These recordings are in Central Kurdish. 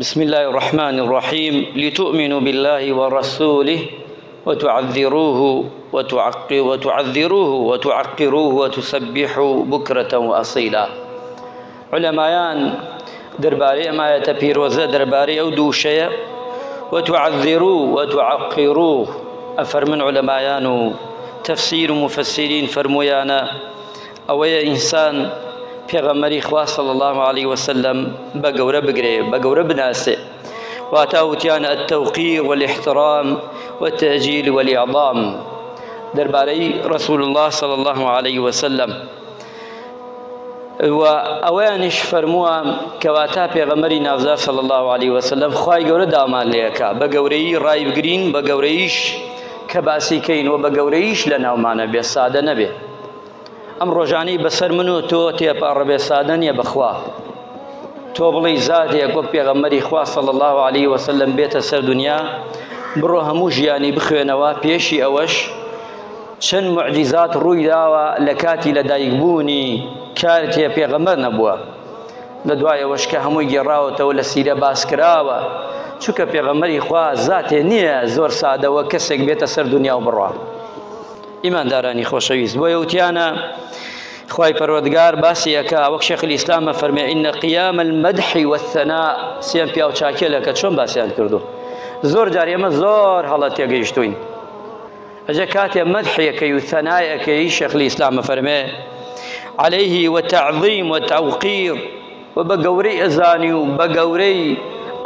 بسم الله الرحمن الرحيم لتؤمنوا بالله ورسوله وتعذروه وتعقروه وتسبحوا بكرة وأصيلا. علمايان درباري ما يتبيروز درباري أو دوشية وتعذروه وتعقروه أفرمن علمايان تفسير مفسرين فرميانا أو إنسان پیغمبری خوا صلی الله علیه وسلم بقورة بقري بقورة بناسه واتاوتيان التوقير والاحترام والتأجيل والإعظام درباري رسول الله صلى الله عليه وسلم وأوانش فرموا كواتا پیغمبری نافذار صلى الله عليه وسلم خواهي قورة دامان ليكا بقوري راي بقرين بقوريش كباسي كين وبقوريش لناومانا بيسادة نبي ئەم ڕۆژانەی بەسەر من و تۆ تێپەڕەبێ سادە نییە بەخوا تۆ بڵێی زاتێک وەک پێغەمبەری خوا صلی الله علیه وسلم بێتە سەر دنیا بڕۆ هەموو ژیانی بخوێنەوە پێشی ئەوەش چەند معجیزات ڕووی داوە لە کاتی لەدایکبوونی کاتێ پێغەمبەر نەبووە لە دوایەوەش کە هەمووی گێڕاوەتەوە لە سیرە باس کراوە چونکە پێغەمبەری خوا زاتێ نییە زۆر سادەوە کەسێک بێتە سەر دنیا و بڕوا. ئیماندارانی خۆشەویست بۆ یەوتیانە خوای پەروەردگار باسی ئەکا وەک شێخ الئیسلام فەرمێ ئینە قیام المەدح والثەناء سێم پیاو چاکێلەکە چۆن باسییان کردو زۆر جار ئێمە زۆر هەڵە تێگەیشتوین ئەجا کاتێ مەدحیەکەی و ثەنایەکەی شێخ الئیسلام فەرمێ عەلەیه وتەعظیم وتەوقیر و بە گەورەی ئەزانی و بە گەورەی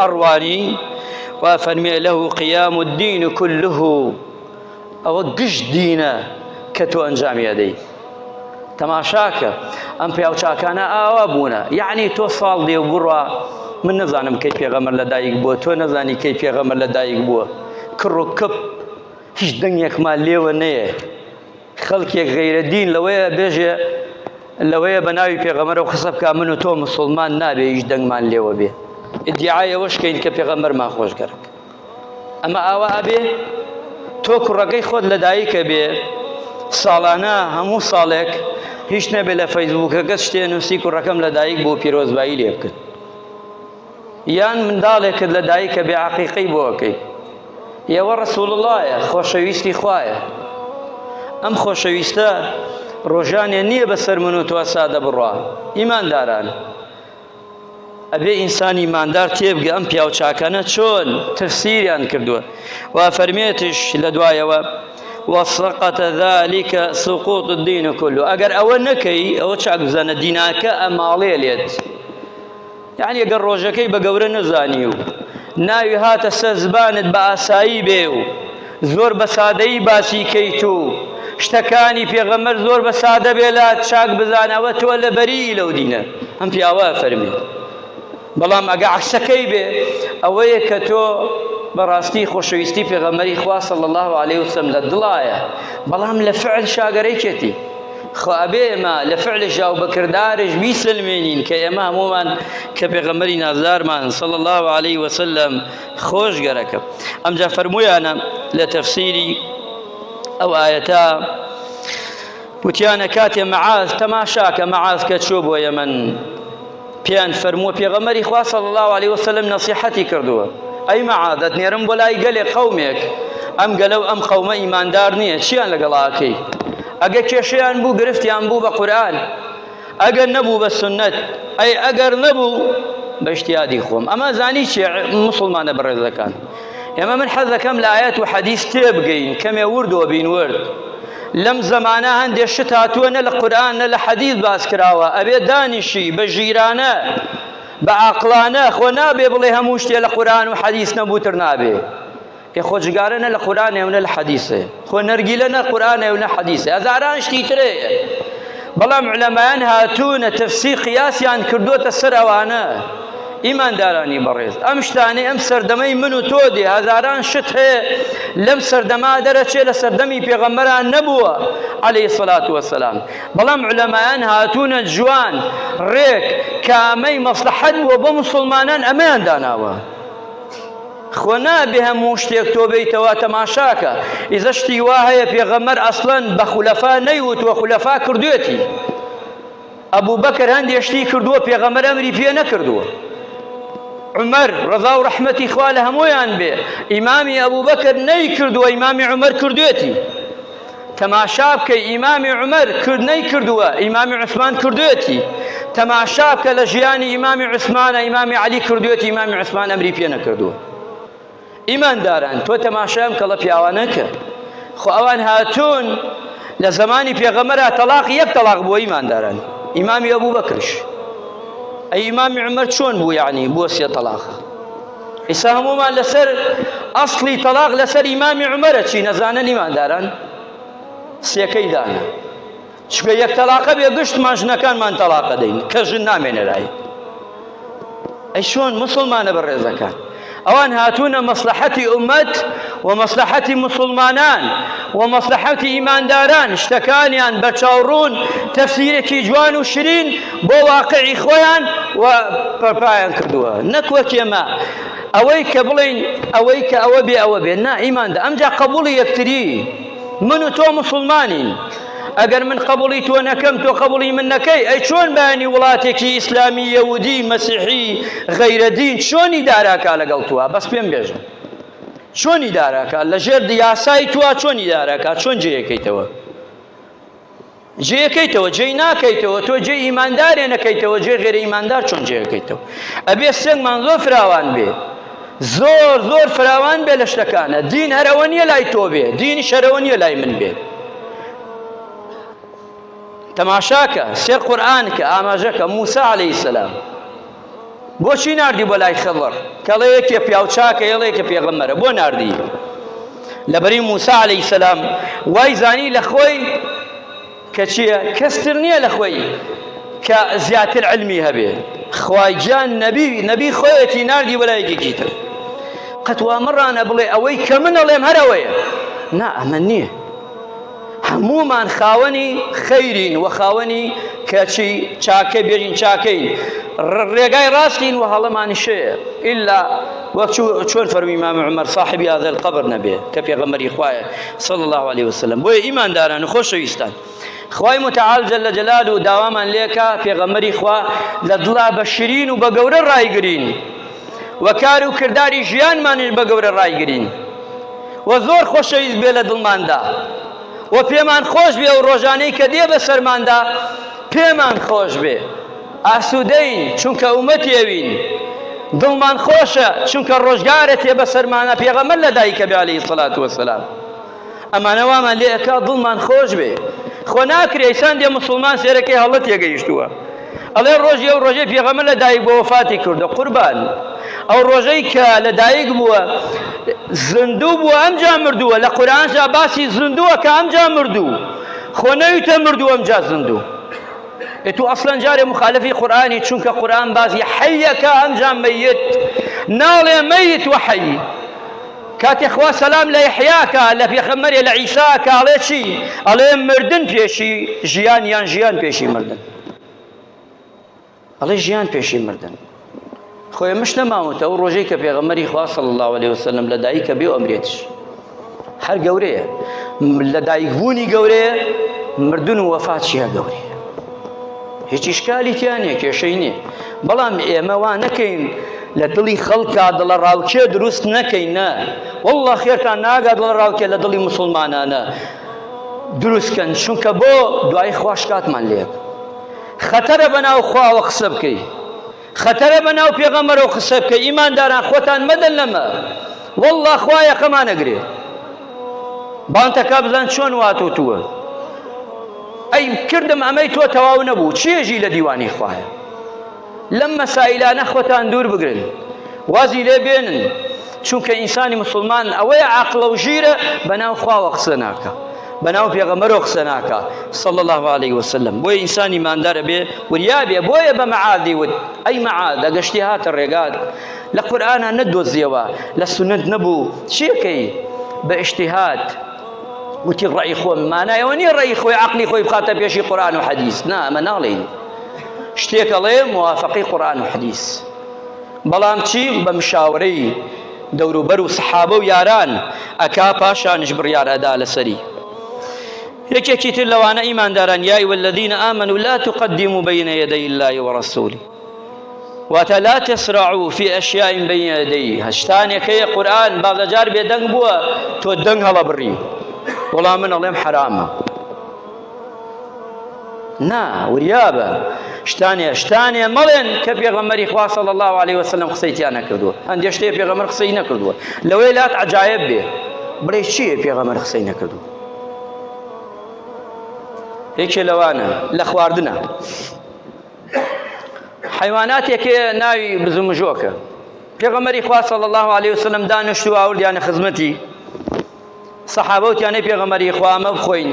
ئەڕوانی و فەرمێ لەه قیام الدین كله ئەوە گشت دینە کە تۆ ئەنجامی ئەدەی. تەماشاکە ئەم پیاو چاکانە ئاوا بوونە یعنی تۆ ساڵ دێ و بڕوا من نەزانم کەی پێغەمبەر لەدایک بووە تۆ نەزانی کەی پێغەمبەر لەدایک بووە کڕ و کپ هیچ دەنگێکمان لێوە نەیە خەڵکێک غەیرەدین لەوەیە بێژێ لەوەیە بە ناوی پێغەمبەرەوە قسە بکا من و تۆ موسڵمان نابێ هیچ دەنگمان لێوە بێ ئیدعای ئەوەش کەین کە پێغەمبەرمان خۆشگەرک ئەمە ئاوا ئەبێ تۆ کوڕەکەی خۆت لەدایکە بێ ساڵانە هەموو ساڵێک هیچ نەبێ لە فەیسبووکەکە شتێ نووسی کوڕەکەم لەدایک بۆ پیرۆزبایی لێ بکرد یان منداڵێکت لەدایکە بێ عەقیقەی بۆەکەی ئێوە ڕەسوول اللهە خۆشەویستی خوایە ئەم خۆشەویستە ڕۆژانێ نییە بەسەر من و تۆ سادە بڕوا. ئیمانداران ئەبێ ئینسانی ئیماندار تێبگە ئەم پیاو چاکانە چۆن تفسیریان کردووە و فەرمێتش لە دوایەوە وسقط ذلك سقوط الدين كله ئەگەر ئەوە نەکەی ئەوە چاک بزانە دیناکە ئەماڵێ لێت یعنی ئەگەر ڕۆژەکەی بە گەورە نەزانی و ناوی هاتە سەر زبانت بە ئاسایی بێ و زۆر بە سادەیی باسی کەیت و شتەکانی پێغەمبەر زۆر بە سادە بێلات چاک بزانەوە تۆ لە بەری لەو دینە ئەم پیاوە فەرمێ. بەڵام ئەگە عەکسەکەی بێ ئەوەیە کە تۆ بەڕاستی خۆشەویستی پێغەمبەری خوا صلی الله علیه وسلم لە دڵایە بەڵام لە فعل شاگەرەی کێتی خۆ ئەبێ ئێمە لە فعلش و بە کردارش بیسلمێنین کە ئێمە هەموومان کە پێغەمبەری نازدارمان صلی الله علیه وسلم خۆشگەرەکە. ئەمجا فەرموویانە لە تەفسیری ئەو ئایەتە وتیانە کاتێ مەعاذ تەماشاکە مەعاذ کە چوو بۆ یەمەن پیان فەرمووە پێغەمبەری خوا صلی الله علیه وسلم نەسیحەتی کردووە ئەی مەعاذ دەتنێرم بۆ لای گەلێک قەومێک ئەم گەلە و ئەم قەومە ئیماندار نییە چیان لەگەڵاکەی ئەگە کێشەیان بوو گرفتیان بوو بە قورئان ئەگەر نەبوو بە سنەت ئەی ئەگەر نەبوو بە ئیجتیهادی خۆم. ئەمە زانی چیە موسڵمانە بەڕێزەکان ئێمە من حەز دەکەم لە ئایەت و حەدیث تێبگەین کەمێ وردەوە بین ورد لەم زەمانە هەندێک شت هاتووە نە لە قورئان نە لە حەدیث باس کراوە ئەبێ دانیشی بە ژیرانە بە عەقڵانە خۆ نابێ بڵێ هەموو شتێ لە قورئان و حەدیث نەبووتر نابێ کە خۆ جگارە نە لە قورئانێ و نە لە حەدیثێ خۆ نەرگیلە نە قورئانێ و نە حەدیثێ هەزاران شتی ترەیە بەڵام عولەمایان هاتوونە تەفسیر قیاسیان کردووەتە سەر ئەوانە. ئیماندارانی بەڕێز ئەم شتانەی ئەم سەردەمەی من و تۆ دێ هەزاران شت هەیە لەم سەردەما دەرەچێ لە سەردەمی پێغەمبەران نەبووە عەلەیهی سەڵات وەسەلام بەڵام عولەمایان هاتوونە جوان ڕێک کە ئەمەی مەسلەحەت بووە بۆ موسڵمانان ئەمەیان داناوە خۆ نابێ هەموو شتێک تۆ بێیتەوە تەماشاکە ئیزە شتی وا هەیە پێغەمبەر ئەسڵەن بە خولەفا نەیوتوە خولەفا کردوێتی ئەبوو بەکر هەندێک شتی کردووە پێغەمبەر ئەمری پێ نەکردووە. ئەبوو بەکر هەندێک شتی کردووە پێغەمبەر ئەمری پێ نەکردووە. ئەبوو بەکر هەندێک شتی کردووە پێغەمبەر ئەمری پێ نەکردووە. عمر ڕەضا و ڕەحمەتی خوا لە هەموویان بێ ئیمامی ئەبوو بەکر نەیکردووە ئیمامی عومەر کردوێتی تەماشا بکەی ئیمامی عومەر نەیکردووە ئیمامی عوسمان کردوێتی تەماشا بکە لە ژیانی ئیمامی عوسمانە ئیمامی عەلی کردوێتی ئیمامی عوسمان ئەمری پێ نەکردووە ئیمانداران تۆ تەماشام کە لە پیاوانەکە خۆ ئەوان هاتوون لە زمانی پێغەمبەرە تەلاق یەک تەلاق بووە ئیمانداران ئیمامی ئەبوو بەکرش ئەی ئیمامی عومەر چۆن بوو یعنی بووە سێ تەلاق ئێستا هەموومان لەسەر ئەسڵی تەلاق لەسەر ئیمامی عومەرە چی نەزانن ئیمانداران سێکەی دانا چکە یەک تەلاقە بێ گشتمان ژنەکانمان تەلاقە دەین کە ژن نامێنێ لای ئەی چۆن مسڵمانە بەڕێزەکان ئەوان هاتوونە مەسلحەتی ئومەت و مەسلحەتی مسلمانان و مەسلحەتی ئیمانداران شتەکانیان بە چاوڕوون تەفسیرێکی جوان و شرین بۆ واقعی خۆیان و پەرپایان کردووە نەکوە کێمە ئەوەی کە بڵین ئەوەی کە ئەوە بێ ئەوە بێ نا ئیماندا ئەمجا قبوڵی یەکتری من و تۆ مسلمانین ئەگەر من قبوڵی تۆ نەکەم تۆ قبوڵی من نەکەی ئەی چۆن بەیانی وڵاتێکی ئیسلامی یەهودی مەسیحی غەیرەدین چۆنی داراکا لەگەڵ تووە بەس پێم بێژە چۆنی داراکا لەژێر یاسای تووە چۆنی داراکا چۆن جێیەکەیتەوە جێیەکەیتەوە جێی ناکەیتەوە تۆ جێی ئیماندارێ نەکەیتەوە جێ غێرە ئیماندار چۆن جێیەکەیتەوە ئەبێ سێنگمان زۆر فراوان بێ زۆر فراوان بێ لە شتەکانە دین هەرەوە نییە لای تۆ بێ دینیش هەرەوە نییە لای من بێ تەماشاکە سێر قورئان کە ئاماژەکە موسا عەلەیهی سەلام بۆچی ناردی بۆ لای خەڵڕ کەڵێ یەکێ پیاوچاکە یەڵێ یەکێ پێغەمبەرە بۆ ناردی لەبەری موسا عەلەیهی سەلام وای زانی لە خۆی کە چییە کەستر نییە لە خۆی کە زیاتر علمی هەبێ خوای گیان نەبی خۆیەتی ناردی بۆ لای یەکێکی تر قەت وا مڕانە بڵێ ئەوەی کە من ئەڵێم هەرەوەیە نا ئەمە نییە هەموومان خاوەنی خەیرین و خاوەنی کەچی چاکە بێژین چاکەین ڕێگای ڕاستین و هەڵەمانی شەیە ئیلا وەک چۆن فەرمی ئیمام عومەر صاحبی هذا القبر نەبێ کە پێغەمبەری خوایە صلی الله عليه وسلم بۆیە ئیمانداران و خۆشەویستان خوای متعال جل جلاله داوامان لێکە پێغەمبەری خوا لە دڵا بە شیرین و بە گەورە ڕایگرین و کار و کردداری ژیانمانش بە گەورە ڕایگرین و زۆر خۆشەویست بێ لە دڵماندا و پێمان خۆش بێ و ڕۆژانەی کە دێ بە سەرماندا پێمان خۆش بێ ئاسوودەین چونکە ئومەتێوین دڵمان خۆشە چونکە ڕۆژگارە تێ بە سەرمانە پێغەمبەر لەدایکە بێ عەلەیهی سەڵات وەسەلام ئەمانە وامان لێ ئەکا دڵمان خۆش بێ خۆ ناکرێ ئەیسان دێ مسڵمان سێرەکەی هەڵە تێگەیشتووە ئەڵێ ڕۆژی ئەو ڕۆژەی پێغەمبەر لەدایک بۆ وەفاتی کردو قوربان ئەو ڕۆژەی کە لەدایک بووە زندوو بووە ئەمجا مردووە لە قورئانجا باسی زندووە کە ئەمجا مردوو خۆ نەویتە مردوو ئەمجا زندوو ئێتو ئەسڵەن جارێ مخالفی قورئانی چونکە قورئان باسی حەیەکە ئەمجا مەیت ناڵێ مەیت و حەی کاتێ خوا سەلام لە یەحیاکە لە پێغەمبەرێ لە عیساکە ئەڵێ چی ئەڵێ مردن پێشی ژیان یان ژیان پێشی مردن ئەڵێ ژیان پێشی مردن خۆی مش نەماوەتە ئەو ڕۆژەی کە پێغەمبەری خوا صلی الله عليه وسلم لەدایکە بێ و ئەمرێتش هەر گەورەیە لەدایکبوونی گەورەیە مردن و وەفاتشیە گەورەیە هیچ ئیشکالی تیان نییە کێشەی نییە بەڵام ئێمە وا نەکەین لە دڵی خەڵکا دڵە ڕاوکێ دروست نەکەین نە وەڵڵا خێرتان ناگا دڵە ڕاوکێ لە دڵی موسڵمانانە دروستکەن چونکە بۆ دوای خوا شکاتمان لێک خەتەرە بەناو خواوە قسە بکەی خەتەرە بەناو پێغەمبەرەوە قسە بکەی ئیمانداران خۆتان مەدەن لەمە وەڵڵا خوا یەقەمان ئەگرێ بانتەکە بزان چۆن واتوتووە ئەی کردم ئەمەی تۆ تەواو نەبوو چێژی لە دیوانی خوایە لەم مەسائلانە خۆتان دوور بگرن وازی لێ بێنن چونکە ئینسانی مسلمان ئەوەیە عاقڵە و ژیرە بەناو خواوە قسە ناکە بەناو پێغەمبەرەوە قسە ناکە صلی الله عليه وسلم بۆیە ئینسانی ماندارە بێ وریا بێ بۆیە بە مەعادی وت ئەی مەعاد ئەگەشتی هاتە ڕێگات لە قورئانە نەدۆزیەوە لە سونەت نەبوو چیەکەی بە ئیجتیهاد وتی ڕەئی خۆم مانایەوە نییە ڕەئی خۆی عەقلی خۆی بخاتە پێشی قورئان و حەدیث نا ئەمە ناڵێین شتێکەڵێ موافقی قورئان و حەدیث بەڵام چی بە مشاورەی دەوروبەر و سەحابە و یاران ئەکا پاشانش بڕیار ئەدا لەسەری یەکێکی تر لەوانە ئیمانداران یا ئەیها الذین آمنوا لا تقدموا بین یدی الله ورسوله واتە لا تسرعوا في أشياء بين يديه هەشتانێکەیە قورئان باڵەجار بێدەنگ بووە تۆ دەنگ هەڵە بڕی وەڵام من ئەڵێم حرامە نا وریابە شتانێ مەڵێن کە پێغەمبەری خوا صلی الله علیه وسلم قسەیتیان نەکردووە هەندێک شتێ پێغەمبەر قسەی نەکردووە لەوەی لات عەجایب بێ بڵێ چییە پێغەمبەر قسەی نەکردووە یەکێ لەوانە لە خواردنە حیواناتێکێ ناوی بزمژۆکە پێغەمبەری خوا صلی الله علیه وسلم دانیشتووە ئەوردیانە خزمەتی سەحابە وتیانەی پێغەمبەری خوا ئەمە بخۆین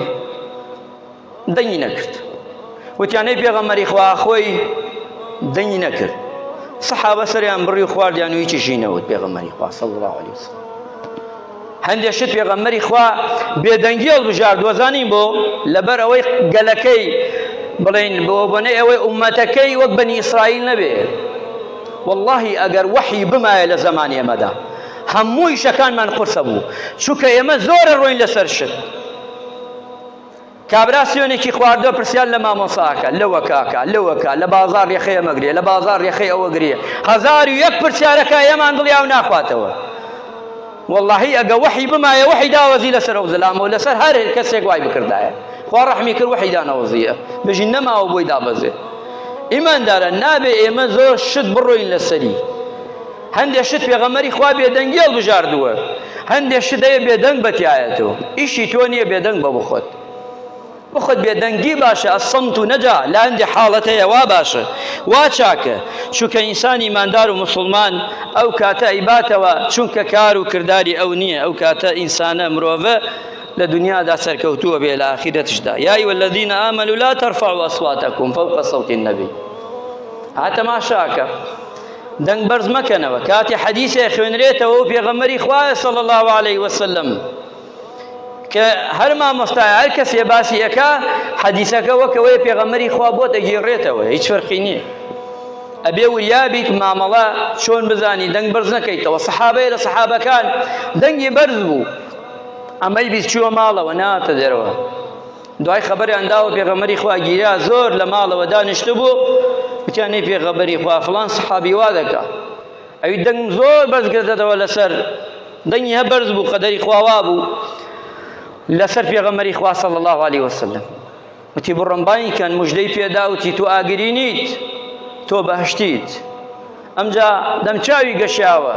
دەنگی نەکرد وتیانەی پێغەمبەری خوا خۆی دەنگی نەکرد سەحابە سەریان بڕی و خواردیان و هیچیشی نەوت پێغەمبەری خوا صلی الله علیه وسلم هەندێک شت پێغەمبەری خوا بێدەنگی هەڵبژاردووە زانین بۆ لەبەر ئەوەی گەلەکەی بڵێن بۆ بۆنەی ئەوەی ئومەتەکەی وەک بەنی ئیسرائیل نەبێ واللهی ئەگەر وەحی بمایە لە زەمانی ئێمەدا هەمووی شەکانمان قورسە بوو چونکە ئێمە زۆرە ڕۆین لەسەر شت کابرا سوێنێکی خواردووە پرسیار لە مامۆساکە لەوە کاکە لەوەکە لە بازار ڕێخەیە مەگرێ لە بازار ڕێخەی ئەوە گرێ 1001 پرسیارەکە ئێمان دڵیاو ناخواتەوە واللهی ئەگە وەحی بمایە وەحی داوەزی لەسەر ئەو زەلامە و لەسەر هەر کەسێک وای بکردایە خوا ڕەحمی کرد وەحی دانەوەزیە بژین نەماوە بۆی دابەزێ ئیماندارە نابێ ئێمە زۆر شت بڕۆین لەسەری هەندێک شت پێغەمبەری خوا بێدەنگی هەڵبژاردووە هەندێک شت هەیە بێدەنگ بەتیایەتەوە ئیشی تۆ نییە بێدەنگ بە بخۆت بێدەنگی باشە ئەسەمت و نەجا لە هەندێک حاڵەتەیە وا باشە وا چاکە چونکە ئینسانی ماندار و مسلمان ئەو کاتە ئەیباتەوە چونکە کار و کردداری ئەو نییە ئەو کاتە ئینسانە مرۆڤە لە دنیادا سەرکەوتووە بێ لە ئاخیرەتشدا یا ئەیها الذین ئامەنوا لا ترفعوا أصواتکم فوق صوت النبی هاتەماشاکە دەنگ بەرز مەکەنەوە کاتی حەدیثێ خوێنرێتەوە و پێغەمبەری خوایە صلی الله علیه وسلم کە هەر مامۆستایە هەر کەسێ باسی ئەکا حەدیثەکە وەکەوەی پێغەمبەری خوا بۆ دەگێڕێتەوە هیچ فەرقی نییە ئەبێ وریابیت مامەڵە چۆن بزانی دەنگ بەرز نەکەیتەوە سەحابەیە لە سەحابەکان دەنگی بەرز بوو ئەمەی بیست چووە ماڵەوە ناتە دێرەوە دوای خەبەریان داوە پێغەمبەری خوا گیرا زۆر لە ماڵەوە دانیشتە بوو وتیانەی پێغەمبەری خوا فڵان سەحابی وا دەکا ئەوی دەنگم زۆر بەرز کردەوە لەسەر دەنگی هە بەرز بوو قەدەری خواوا بوو لەسەر پێغەمبەری خوا صلی الله علیه وسلم وتی بڕەمبانی کەن موژدەی پێدا وتی تۆ ئاگری نیت تۆ بەهشتیت ئەمجا دەمچاوی گەشیاوە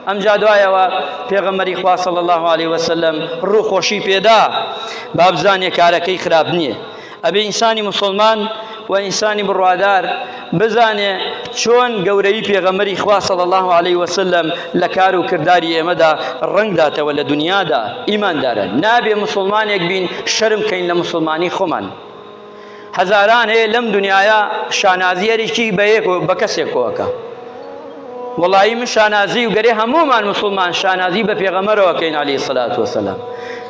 ئەمجا دوایەوە پێغەمبەری خوا صلی الله علیه وسلم ڕووخۆشی پێدا با بزانێ کارەکەی خراپ نییە ئەبێ ئینسانی مسلمان و ئینسانی بڕوادار بزانێ چۆن گەورەی پێغەمبەری خوا صلی الله علیه وسلم لە کار و کردداری ئێمەدا ڕەنگ داتەوە لە دنیادا ئیماندارە نابێ مسلمانێک بین شەرم کەین لە مسلمانی خۆمان هەزاران هەیە لەم دنیاە شانازیەرێکی بە کەسێک کۆکە وەڵایی من شانازی و گەرێ هەمومان مسلمان شانازی بە پێغەمبەرەوەکەین عەلەیهی السەلاتو وەسەلام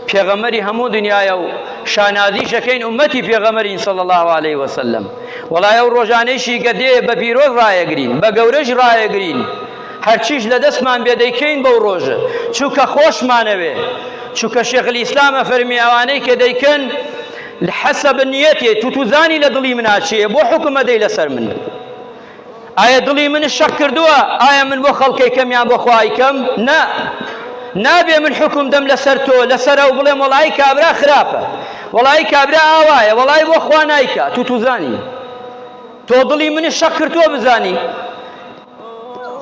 پێغەمبەری هەموو دنیایە و شانازیشەکەین ئومەتی پێغەمبەرین صلی الله علیه وسلم وەڵایە و ڕۆژانەیشی کە دێ بە پیرۆز ڕایەگرین بە گەورەش ڕایەگرین هەرچیش لە دەستمان بێ دەیکەین بەو ڕۆژە چونکە خۆشمانەوێ چونکە شێخ الئیسلامە فەرمی ئەوانەی کە دەیکەن حەسەب نیەتێ توتوزانی لە دڵی منە چییە بۆ حوکمە دەی لەسەر من ئایا دڵی من شەق کردووە ئایا من بۆ خەڵکەی کەمیان بۆ خوای کەم نا نابێ من حکم دەم لەسەر تۆ لەسەر ئەو بڵێم وەڵای کابرا خراپە وەڵای کابرا ئاوایە وەڵای بۆ خوا نایکا توتوزانی تۆ دڵی من شەق کردووە بزانی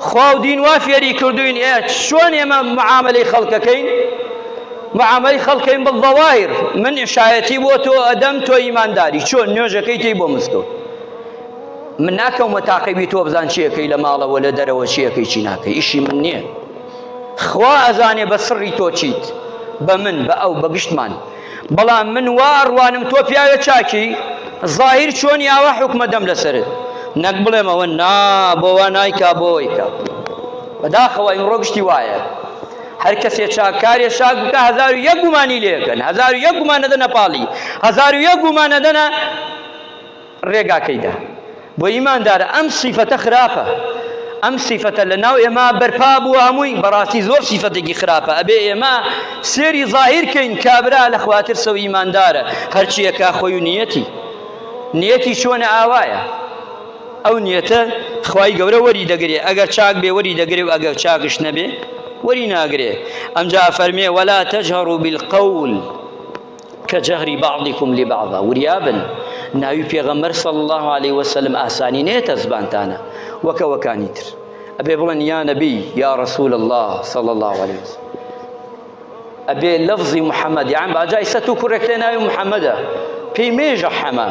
خوا و دین وا فێری کردوین چۆن ئێمە معاملەی خەڵکەکەین معاملەی خەڵکەین بالظەواهر من شایەتی بۆ تۆ ئەدەم تۆ ئیمانداری چۆن نوێژەکەی تێی بۆ مزگەوت من ناکەمە تاقیبی تۆ بزان چیەکەی لە ماڵەوە لە دەرەوە چیەکەی چی ناکەی ئیشی من نییە خوا ئەزانێ بە سڕی تۆ چیت بە من بە ئەو بە گشتمان بەڵام من وا ئەڕوانم تۆ پیاوە چاکی ظاهیر چۆنی ئاوا حکمە دەم لەسرت نەک بڵێم ئەوە نا بۆ وا نایکا بۆیکە بەداخەوە ئیمڕۆ گشتی وایە هەر کەسێ چاکارێ شاک بکە 1001 گومانی لێکەن 1001 گومان نەدەنە پاڵی 1001 گومان نەدەنە ڕێگاکەیدا بۆ ئیماندارە ئەم سیفەتە خراپە ئەم سیفەتە لە ناو ئێمە بەرپا بوو هەمووی بەڕاستی زۆر سیفەتێکی خراپە ئەبێ ئێمە سێری ظاهیرکەین کابرا لە خواترسە و ئیماندارە هەرچیەکە خۆی و نیەتی چۆنە ئاوایە ئەو نیەتە خوای گەورە وەری دەگرێ ئەگەر چاک بێ وەری دەگرێ و ئەگەر چاکش نەبێ وەری ناگرێ ئەمجا فەرمێ ولا تجهروا بالقول كجهر بعضكم لبعض وريابن ناوی پێغەمبەر صلى الله عليه وسلم ئاسانی نێتە زبانتانە وەکە وەکانی تر ئەبێ بڵێن یا نەبی یا رسول الله صلى الله عليه وسلم ئەبێ لەفظی محەممەد یان باجای سەت و کوڕێک لێ ناوی محەممەدە پێی مێژە حەمە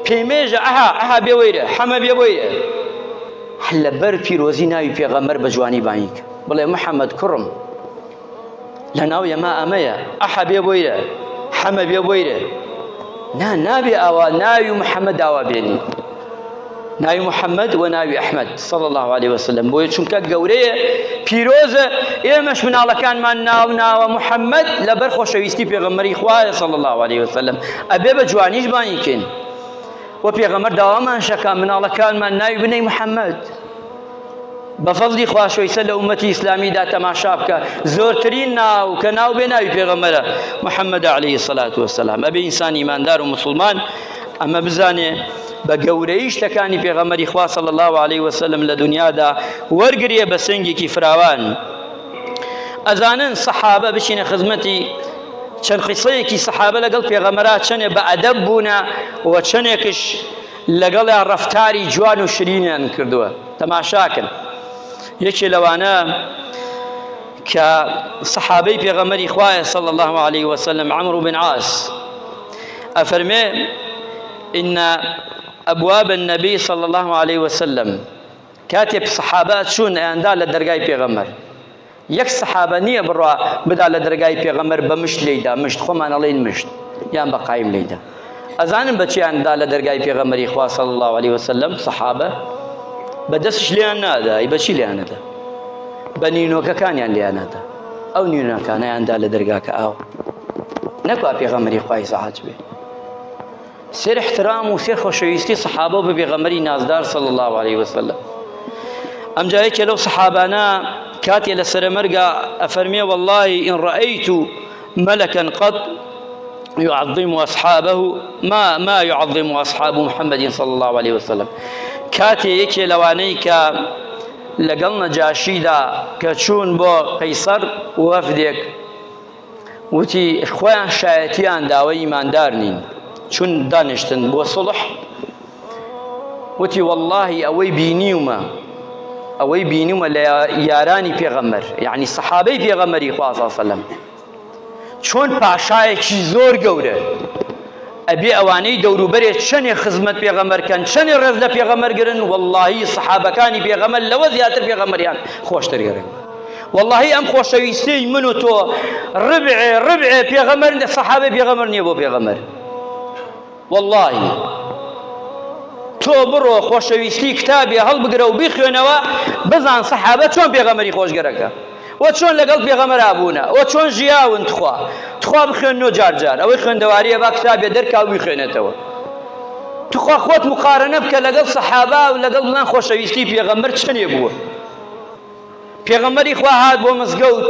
پێی مێژە ئەها بێ وەیرە حەمە بێ وەیرە لەبەر پیرۆزی ناوی پێغەمبەر بە جوانی بانیک بڵێ محەممەد کوڕم لە ناو ئێمە ئەمەیە ئەحە بێ وەیرە حەمە بێ وەیرە نابێ ئاوا ناوی محەممەد داوا بێنی ناوی محەممەد و ناوی ئەحمەد صلى الله عليه وسلم بۆیە چونکە گەورەیە پیرۆزە ئێمەش مناڵەکانمان ناوە محەممەد لەبەر خۆشەویستی پێغەمبەری خوایە صلى الله عليه وسلم ئەبێ بە جوانیش بانیکەین و پێغەمبەر داوامان شەکە مناڵەکانمان ناوی بنەی محەممەد بەفەزلی خواشۆیسە لە ئومەتی ئیسلامیدا تەماشا بکە زۆرترین ناو کە ناو بێ ناوی پێغەمبەرە محەممەد عليه الصلاة والسلام ئەبێ ئینسان ئیماندار و مسلمان ئەمە بزانێ بە گەورەی شتەکانی پێغەمبەری خوا صلی الله عليه وسلم لە دنیادا وەرگریە بە سنگێکی فراوان ئەزانن سەحابە بچینە خزمەتی چەند قیسەیەکی سەحابە لەگەڵ پێغەمبەرا چەندێ بە ئەدەب بوونە و چەندێکش لەگەڵیان ڕەفتاری جوان و شرینیان کردووە تەماشاکن یەکێ لەوانە کە سەحابەی پێغەمبەری خوایە صلی الله عليه وسلم عمرو بن عاص ئەفەرمێ إن أبواب النبي صلى الله عليه وسلم كاتب صحابات شون أندا لدرجاي بيغمر يك صحابة نية برا بدا لدرجاي بيغمر بمشت ليدا مشت خمان علين مشت يان بقايم ليدا أزانم بتشي أندا لدرجاي بيغمر إخوة صلى الله عليه وسلم صحابة بدسش ليان هذا يبشي ليان هذا بنينو كان يعني ليان هذا أو نينو كان أندا لدرجاك أو نكوا بيغمر إخوة صحات به سير احترام و سير خوشويستي صحابه ببيغمري نازدار صلى الله عليه وسلم ام جايك لو صحابانا كاتي لسر مرقا افرمي والله ان رأيت ملكا قد يعظم اصحابه ما يعظم اصحاب محمد صلى الله عليه وسلم كاتي يكي لوانيك لقلنا جاشيدا كتشون بو قيصر ووفدك وتي اخوان شايتيان داوي ايمان دارنين چون دانشتن بۆ سڵح وتی والله ئەوەی بینیومە لە یارانی پێغەمبەر یعنی سەحابەی پێغەمبەری خوا صلی الله علیه وسلم چۆن پاشایەکی زۆر گەورە ئەبێ ئەوانەی دەوروبەرێ چەندێ خزمەت پێغەمبەرکەن چەندێ ڕێز لە پێغەمبەر گرن واللهی سەحابەکانی پێغەمبەر لەوە زیاتر پێغەمبەریان خۆشتر گرن والله ئەم خۆشەویستی من و تۆ ڕبعێ پێغەمبەر سەحابەی پێغەمبەر نییە بۆ پێغەمبەر والله تۆ بڕۆ خۆشەویستی کتابی هەڵبگرە و بیخوێنەوە بزان سەحابە چۆن پێغەمبەری خۆشگەرەکە و چۆن لەگەڵ پێغەمبەرا بوونە و چۆن ژیاون تخوا بخوێنەوە جار ئەوەی خوێندەواریە با کتابێ دەرکا و بیخوێنێتەوە تخوا خۆت مقارنە بکە لەگەڵ سەحابە و لەگەڵ بڵان خۆشەویستی پێغەمبەر چنێ بووە پێغەمبەری خوا هات بۆ مزگەوت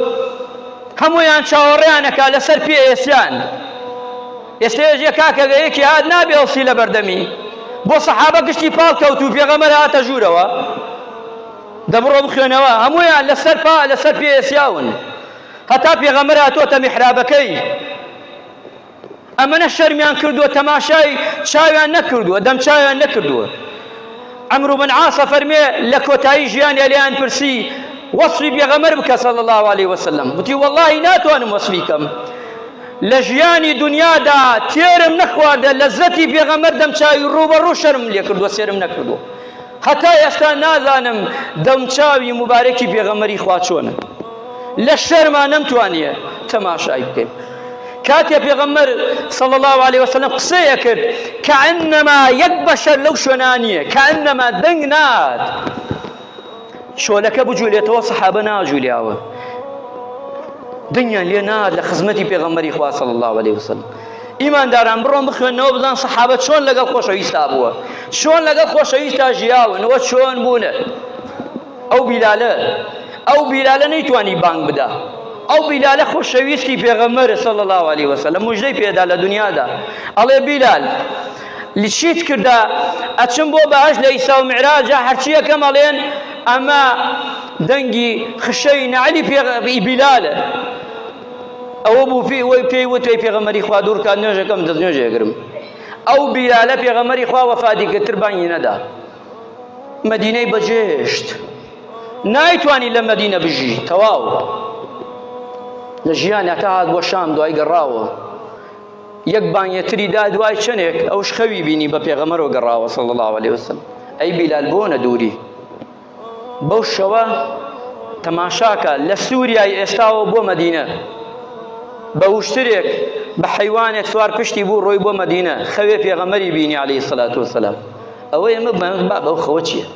هەموویان چاوەڕێیانەکا لەسەر پێئێسیان ئێستێژە کاکەگەیەکی هات نابێ ئەڵسی لە بەردەمی بۆ سەحابە گشتی پاڵ کەوت و پێغەمبەر هاتە ژوورەوە دەبڕۆ بخوێنەوە هەموویان لەسەر پێئێسیاون هەتا پێغەمبەر هاتووەتە میحرابەکەی ئەمەنە شەرمیان کردووە تەماشای چاویان نەکردووە دەم چاویان نەکردووە عەمرو بن عاص فەرمێ لە کۆتایی ژیانیا لێیان پرسی وەصفی پێغەمبەر بکە صلی الله عليه وسلم وتی والله ناتوانم وەصفی کەم لە ژیانی دنیادا تێرم نەخواردە لەزەتی پێغەمبەر دەمچاوی ڕوبەڕوو شەرم لێ کردووە سێرم نەکردووە هەتا ئێستا نازانم دەمچاوی مبارەکی پێغەمبەری خوا چۆنە لە شەرما نەمتوانیە تەماشای بکەین کاتێ پێغەمبەر صلی الله عليه وسلم قسەیە کرد کەئەنەما یەک بەشەر لەو شوێنانیە کەئەنەما دەنگ نات شۆلەکە بجوولێتەوە سەحابە ناجوولیاوە دنیان لێ نات لە خزمەتی پێغەمبەری خوا صلی الله عليه وسلم ئیمانداران بڕۆن بخوێنەوە بزان سەحابە چۆن لەگەڵ خۆشەویستا بووە چۆن لەگەڵ خۆشەویستا ژیاون وە چۆن بوونە ئەو بیلالە نەیتوانی بانگ بدا ئەو بیلالە خۆشەویستی پێغەمبەرە صلی الله عليه وسلم موژدەی پێدا لە دنیادا ئەڵێ بیلال لچیت کردا ئەچم بۆ بەهەشت لە ئیسا و معراجە هەرچی یەکەم ئەڵێن ئەمە دەنگی خشەی نەعەلی بیلالە ئەوە بوو پێی وتوی پێغەمبەری خوا دوورکات نوێژەکەم دەست نوێژێگرم ئەو بیلالە پێغەمبەری خوا وەفاتی کردتر بانگی نەدا مەدینەی بەجێشت نایتوانی لە مەدینە بژی تەواو لە ژیانە تا هات بۆ شام دوای گەڕاوە یەک بانگێتری دا دوای چەندێک ئەوش خەوی بینی بە پێغەمبەرەوە گەڕاوە صلی الله علیه وسلم ئەی بیلال بۆ نەدووری بەو شەوە تەماشاکە لە سووریای ئێستاوە بۆ مەدینە بە وشترێک بە حەیوانێک سوار پشتی بوو ڕۆی بۆ مەدینە خەوێ پێغەمبەری بینی عەلەیهی السەلاتو وەسەلام ئەوە ئێمە بەو خەوە چییە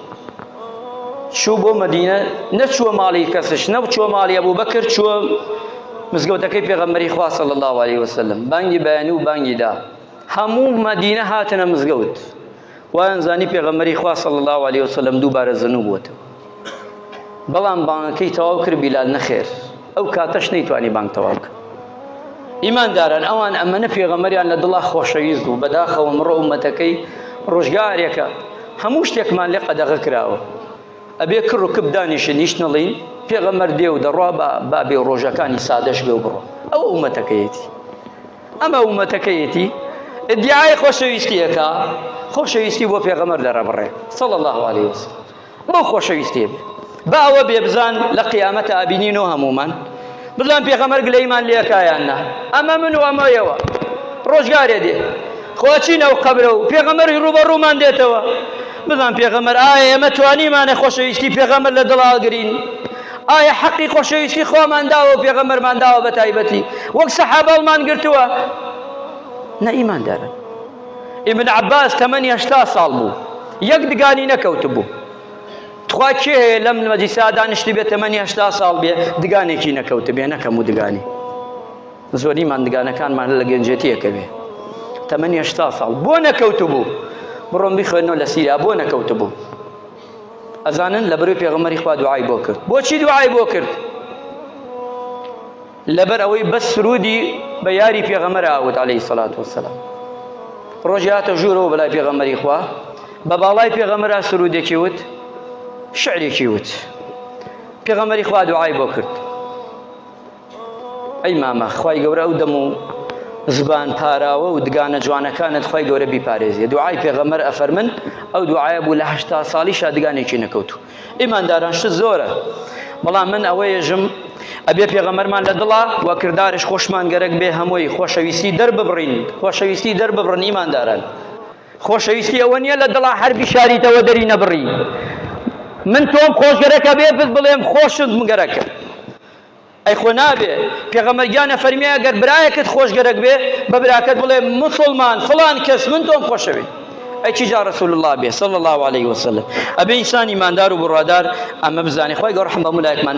چوو بۆ مەدینە نەچووە ماڵی کەسش نەچووە ماڵی ئەبوبەکر چووە مزگەوتەکەی پێغەمبەری خوا صلی الله علیه وسلم بانگی بەیانی و بانگی دا هەموو مەدینە هاتنە مزگەوت وایان زانی پێغەمبەری خوا صلی الله علیه وسلم دووبارە زەنوو بووەتەوە بەڵام بانگەکەی تەواو کرد بیلال نەخێر ئەو کاتەش نەیتوانی بانگ تەواو کرد ئیمانداران ئەوان ئەمەنە پێغەمبەریان لە دڵا خۆشەویست بوو بەداخەوە ئەمڕۆ ئومەتەکەی ڕۆژگارێکە هەموو شتێکمان لێ قەدەغە کراوە ئەبێ کڕ و کب دانیشن هیچ نەڵین پێغەمبەر دێ و دەڕوا با بێ ڕۆژەکانی سادەش بێ و بڕۆ ئەوە ئومەتەکەیەتی ئەمە ئومەتەکەیەتی ئیدعای خۆشەویستیەکە خۆشەویستی بۆ پێغەمبەر دەڕەبڕێ صلی الله علیه وسلم بۆ خۆشەویستیە بێ با ئەوە بێ بزان لە قیامەتە ئابینینەوە هەمومان بزان پێغەمبەر گلەیمان لێکایان نا ئەمە من و ئەمەیەوە ڕۆژگارێ دێ خۆچینە و قەبرە و پێغەمبەری ڕوبەڕوومان دێتەوە بزان پێغەمبەر ئایا ئێمە توانیمانە خۆشەویستی پێغەمبەر لە دڵاگرین ئایا حەقی خۆشەویستی خۆمان داوە و پێغەمبەرمان داوە بە تایبەتی وەک سەحابەڵمان گرتووە نە ئیماندارن ئیبن عەباس تەمەنی 80 ساڵ بوو یەک دگانی نەکەوت بوو تخوا کێ هەیە لەم مەجلیسا دانیشتی بێت تەمەنی 80 ساڵ بێ دگانێکی نەکەوت بێ نەکەم و دگانی زۆریمان دگانەکانمان لە گەنجێتیەکە بێ تەمەنی 80 ساڵ بۆ نەکەوت بوو بڕۆم بخوێنەوە لە سیریا بۆ نەکەوت بوو ئەزانن لەبەرەوەی پێغەمبەری خوا دوعای بۆ کرد بۆچی دوعای بۆ کرد لەبەر ئەوەی بەس سرودی بە یاری پێغەمبەر ئاوت عەلەیهی السەلاتو وەسەلام ڕۆژی هاتە ژوورەوە بەلای پێغەمبەری خوا بە باڵای پێغەمبەرا سرودێکی وت شعرێکی وت پێغەمبەری خوا دوعای بۆ کرد ئەی مامە خوای گەورە ئەو دەم و زبان پاراوە و دگانە جوانەکانت خوای گەورە بیپارێزیە دوعای پێغەمبەر ئەفەرمن ئەو دوعایە بوو لە 80 ساڵیشا دگانێکی نەکەوتو ئیمانداران شت زۆرە بەڵام من ئەوەیەژم ئەبێ پێغەمبەرمان لە دڵا و کردارش خۆشمان گەرەک بێ هەمووی خۆشەویستی دەرببڕین خۆشەویستی دەرببڕن ئیمانداران خۆشەویستی ئەوە نییە لە دڵا هەربی شاریتەوە دەری نەبڕی من تۆم خۆشگەرەکە بێ بس بڵێم خۆشت مگەرەکە ئەی خۆ نابێ پێغەمبەرگیانە فەرمیە ئەگەر برایەکت خۆشگەرەک بێ بە براکەت بڵێ مسڵمان فڵان کەس من تۆم خۆشەوێ ئەی چیجا رسول الله بێ صلی الله علیه وسلم ئەبێ ئینسان ئیماندار و بڕوادار ئەمە بزانێ خوای گەورە ڕەحم بە مولایەکمان